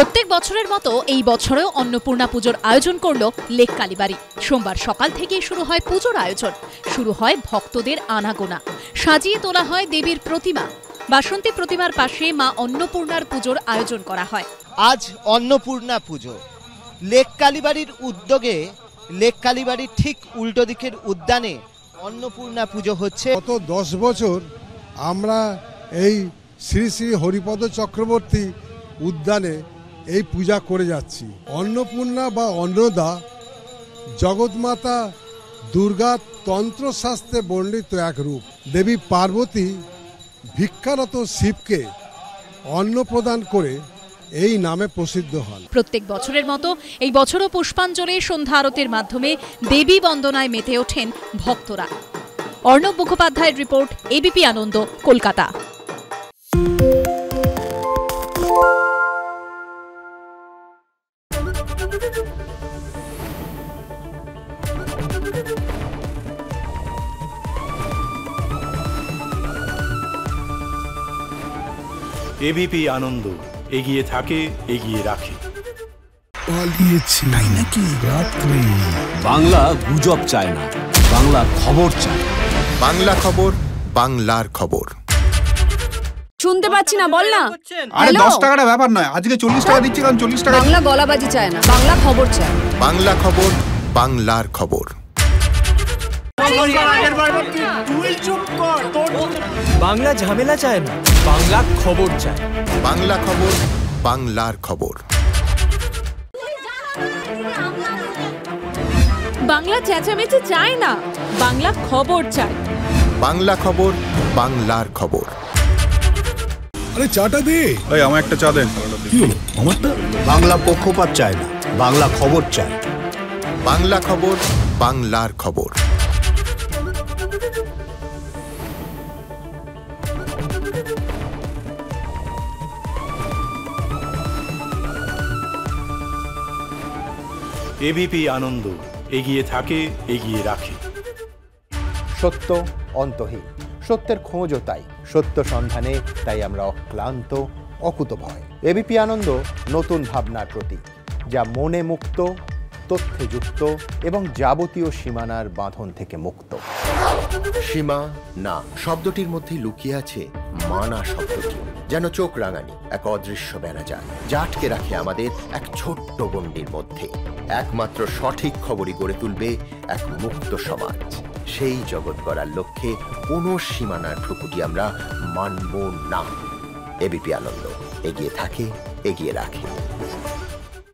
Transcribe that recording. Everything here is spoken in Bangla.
প্রত্যেক বছরের মতো এই বছরেও অন্নপূর্ণা পুজোর আয়োজন করল লেক কালীবাড়ি। সোমবার সকাল থেকেই শুরু হয় পুজোর আয়োজন। শুরু হয় ভক্তদের আনাগোনা, সাজিয়ে তোলা হয় দেবীর প্রতিমা। বাসন্তী প্রতিমার পাশে মা অন্নপূর্ণার পুজোর আয়োজন করা হয়। আজ অন্নপূর্ণা পুজো লেক কালীবাড়ির উদ্যোগে। লেক কালীবাড়ির ঠিক উল্টো দিকের উদ্যানে অন্নপূর্ণা পুজো হচ্ছে। গত 10 বছর আমরা এই শ্রী শ্রী হরিপদ চক্রবর্তী উদ্যানে এই পূজা করে যাচ্ছি। অন্নপূর্ণা বা অন্নদা জগৎমাতা দুর্গা তন্ত্রশাস্ত্রে বর্ণিত এক রূপ। দেবী পার্বতী ভিক্ষারত শিবকে অন্ন প্রদান করে এই নামে প্রসিদ্ধ হন। প্রত্যেক বছরের মতো এই বছরও পুষ্পাঞ্জলি সন্ধ্যা আরতির মাধ্যমে দেবী বন্দনায় মেতে ওঠেন ভক্তরা। অর্ণব মুখোপাধ্যায়ের রিপোর্ট, এবিপি আনন্দ, কলকাতা। এবিপি আনন্দ এগিয়ে থাকে, এগিয়ে রাখে। পালিয়েছে তাই নাকি? রাত্রে বাংলা গুজব চায় না, বাংলা খবর চায়। বাংলা খবর, বাংলার খবর। শুনতে পাচ্ছি না, বল না। আরে 10 টাকাটা ব্যাপার নয়, আজকে 40 টাকা দিচ্ছি, কারণ 40 টাকা। বাংলা গলাবাজি চায় না, বাংলা খবর চায়। বাংলা খবর, বাংলার খবর। বাংলা ঝামেলা চায় না, বাংলা খবর চায়। বাংলা খবর, বাংলার খবর। বাংলা চেঁচামেচি চায় না, বাংলা খবর চায়। বাংলা খবর, বাংলার খবর। আরে চাটা দে। এই আমার একটা চা দেন। কি হলো আমারটা? বাংলা পক্ষপাত চায় না, বাংলা খবর চায়। বাংলা খবর, বাংলার খবর। এবিপি আনন্দ এগিয়ে থাকে, এগিয়ে রাখে। সত্য অন্তহীন, সত্যের খোঁজও তাই, সত্য সন্ধানে তাই আমরা অক্লান্ত, অকুতভয়। এবিপি আনন্দ নতুন ভাবনার প্রতীক, যা মনে মুক্ত, তথ্যে যুক্ত এবং যাবতীয় সীমানার বাঁধন থেকে মুক্ত। সীমা না শব্দটির মধ্যে লুকিয়ে আছে মানা শব্দটি, যেন চোখ রাঙানি এক অদৃশ্য বেড়াজাল, যা আটকে রাখে আমাদের এক ছোট্ট গণ্ডির মধ্যে। একমাত্র সঠিক খবরই গড়ে তুলবে এক মুক্ত সমাজ। সেই জগৎ গড়ার লক্ষ্যে কোনো সীমানার ঠুকুটি আমরা মানব না। এবিপি আনন্দ এগিয়ে থাকে, এগিয়ে রাখে।